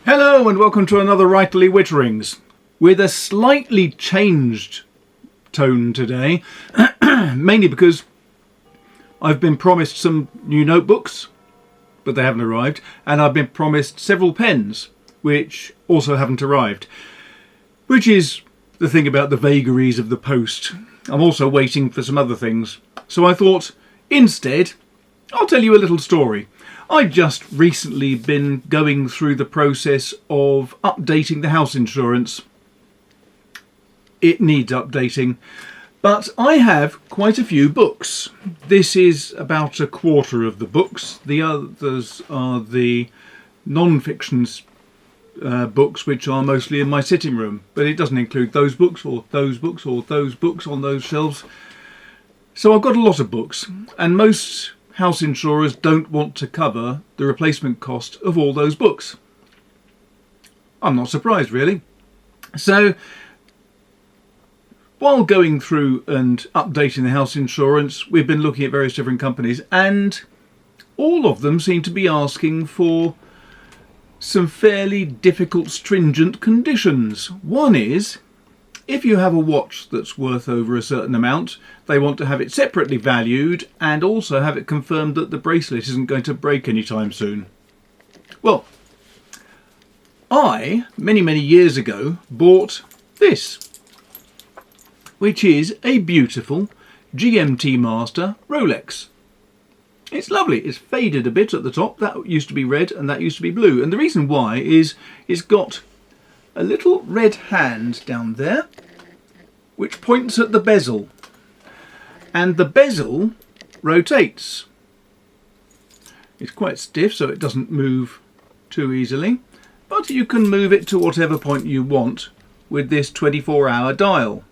Hello and welcome to another Writerly Witterings with a slightly changed tone today, mainly because I've been promised some new notebooks, but they haven't arrived, and I've been promised several pens, which also haven't arrived, which is the thing about the vagaries of the post. I'm also waiting for some other things, so I thought instead I'll tell you a little story. I've just recently been going through the process of updating the house insurance. It needs updating, but I have quite a few books. This is about a quarter of the books. The others are the non-fiction books, which are mostly in my sitting room, but it doesn't include those books or those books or those books on those shelves. So I've got a lot of books, and most house insurers don't want to cover the replacement cost of all those books. I'm not surprised, really. So while going through and updating the house insurance, we've been looking at various different companies, and all of them seem to be asking for some fairly difficult, stringent conditions. One is, if you have a watch that's worth over a certain amount, they want to have it separately valued and also have it confirmed that the bracelet isn't going to break anytime soon. Well, I, many years ago, bought this, which is a beautiful GMT-Master Rolex. It's lovely. It's faded a bit at the top. That used to be red and that used to be blue. And the reason why is it's got a little red hand down there which points at the bezel, and the bezel rotates. It's quite stiff, so it doesn't move too easily, but you can move it to whatever point you want with this 24-hour dial.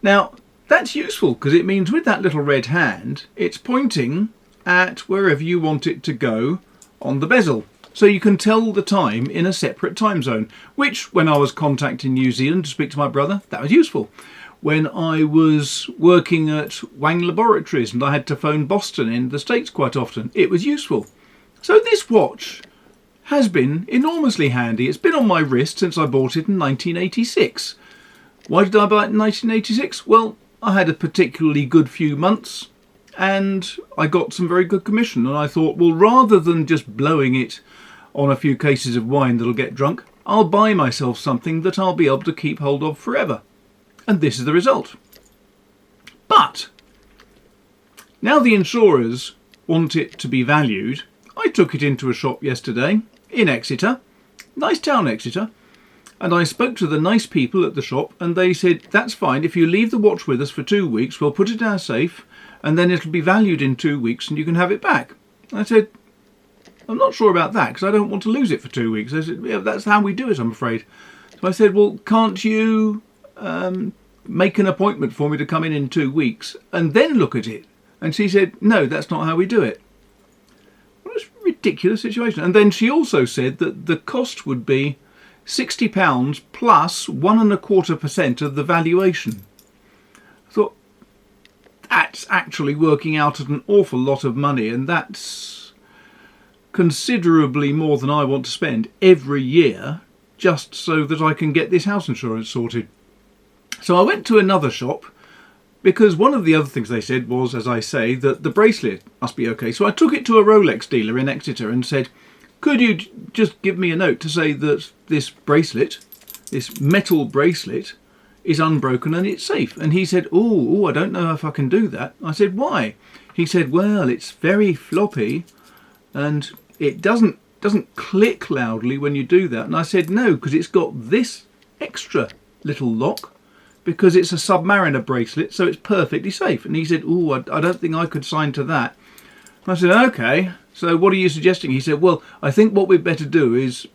Now that's useful because it means with that little red hand it's pointing at wherever you want it to go on the bezel. So you can tell the time in a separate time zone, which when I was contacting New Zealand to speak to my brother, that was useful. When I was working at Wang Laboratories and I had to phone Boston in the States quite often, it was useful. So this watch has been enormously handy. It's been on my wrist since I bought it in 1986. Why did I buy it in 1986? Well, I had a particularly good few months and I got some very good commission, and I thought, well, rather than just blowing it on a few cases of wine that'll get drunk, I'll buy myself something that I'll be able to keep hold of forever. And this is the result. But now the insurers want it to be valued. I took it into a shop yesterday in Exeter, nice town Exeter, and I spoke to the nice people at the shop, and they said, that's fine, if you leave the watch with us for 2 weeks, we'll put it in our safe and then it'll be valued in 2 weeks and you can have it back. I said, I'm not sure about that because I don't want to lose it for 2 weeks. I said, yeah, that's how we do it, I'm afraid. So I said, well, can't you make an appointment for me to come in 2 weeks and then look at it? And she said, no, that's not how we do it. What a ridiculous situation. And then she also said that the cost would be £60 plus 1.25% of the valuation. I thought, that's actually working out at an awful lot of money, and that's considerably more than I want to spend every year just so that I can get this house insurance sorted. So I went to another shop because one of the other things they said was, as I say, that the bracelet must be okay. So I took it to a Rolex dealer in Exeter and said, could you just give me a note to say that this bracelet, this metal bracelet, is unbroken and it's safe? And he said, oh, I don't know if I can do that. I said, why? He said, well, it's very floppy and it doesn't click loudly when you do that. And I said, no, because it's got this extra little lock because it's a Submariner bracelet, so it's perfectly safe. And he said, oh, I don't think I could sign to that. I said, okay, so what are you suggesting? He said, well, I think what we'd better do is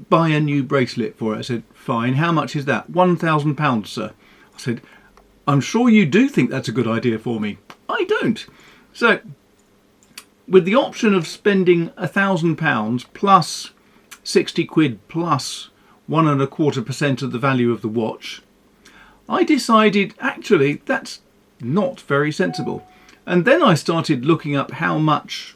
buy a new bracelet for it. I said, fine, how much is that? £1,000, sir. I said, I'm sure you do think that's a good idea for me. I don't. So with the option of spending £1,000 plus 60 quid plus 1.25% of the value of the watch, I decided actually that's not very sensible. And then I started looking up how much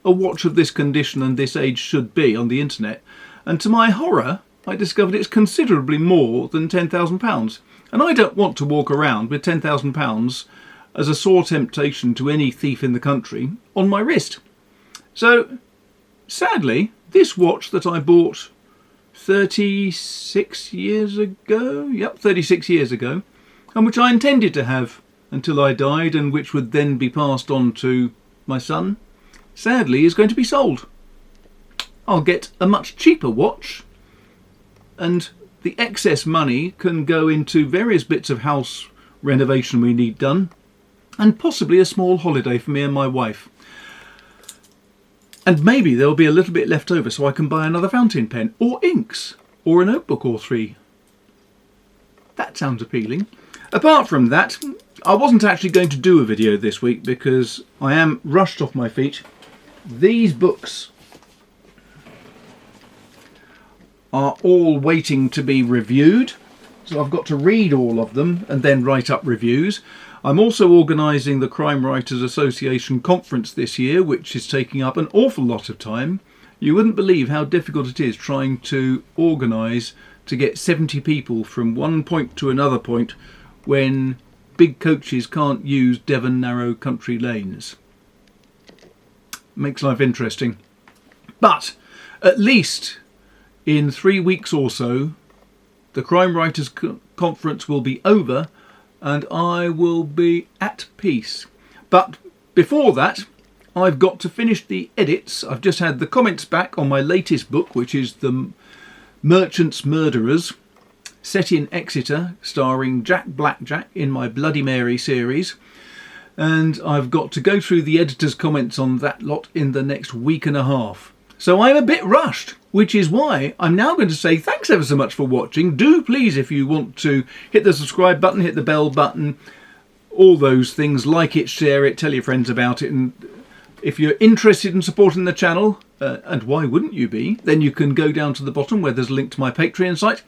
a watch of this condition and this age should be on the internet, And to my horror, I discovered it's considerably more than £10,000. And I don't want to walk around with £10,000 as a sore temptation to any thief in the country on my wrist. So, sadly, this watch that I bought 36 years ago, yep, 36 years ago, and which I intended to have until I died, and which would then be passed on to my son, sadly is going to be sold. I'll get a much cheaper watch, and the excess money can go into various bits of house renovation we need done, and possibly a small holiday for me and my wife. And maybe there'll be a little bit left over so I can buy another fountain pen, or inks, or a notebook or 3. That sounds appealing. Apart from that, I wasn't actually going to do a video this week because I am rushed off my feet. These books are all waiting to be reviewed, so I've got to read all of them and then write up reviews. I'm also organising the Crime Writers Association conference this year, which is taking up an awful lot of time. You wouldn't believe how difficult it is trying to organise to get 70 people from one point to another point when big coaches can't use Devon narrow country lanes. Makes life interesting. But at least in 3 weeks or so, the Crime Writers Conference will be over and I will be at peace. But before that, I've got to finish the edits. I've just had the comments back on my latest book, which is The Merchant's Murderers, set in Exeter, starring Jack Blackjack in my Bloody Mary series. And I've got to go through the editor's comments on that lot in the next week and a half. So I'm a bit rushed, which is why I'm now going to say thanks ever so much for watching. Do please, if you want to, hit the subscribe button, hit the bell button, all those things, like it, share it, tell your friends about it. And if you're interested in supporting the channel, and why wouldn't you be, then you can go down to the bottom where there's a link to my Patreon site,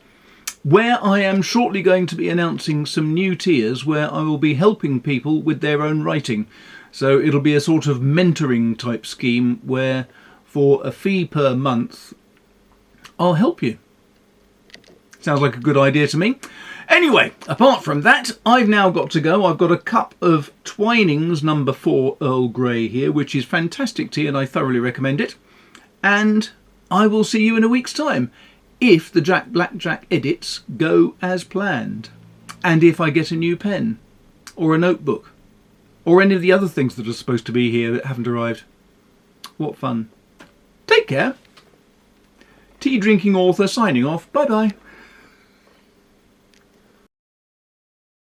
where I am shortly going to be announcing some new tiers where I will be helping people with their own writing. So it'll be a sort of mentoring type scheme where for a fee per month I'll help you. Sounds like a good idea to me. Anyway, apart from that, I've now got to go. I've got a cup of Twinings No. 4 Earl Grey here, which is fantastic tea and I thoroughly recommend it. And I will see you in a week's time, if the Jack Blackjack edits go as planned. And if I get a new pen, or a notebook, or any of the other things that are supposed to be here that haven't arrived. What fun. Take care. Tea drinking author signing off. Bye bye.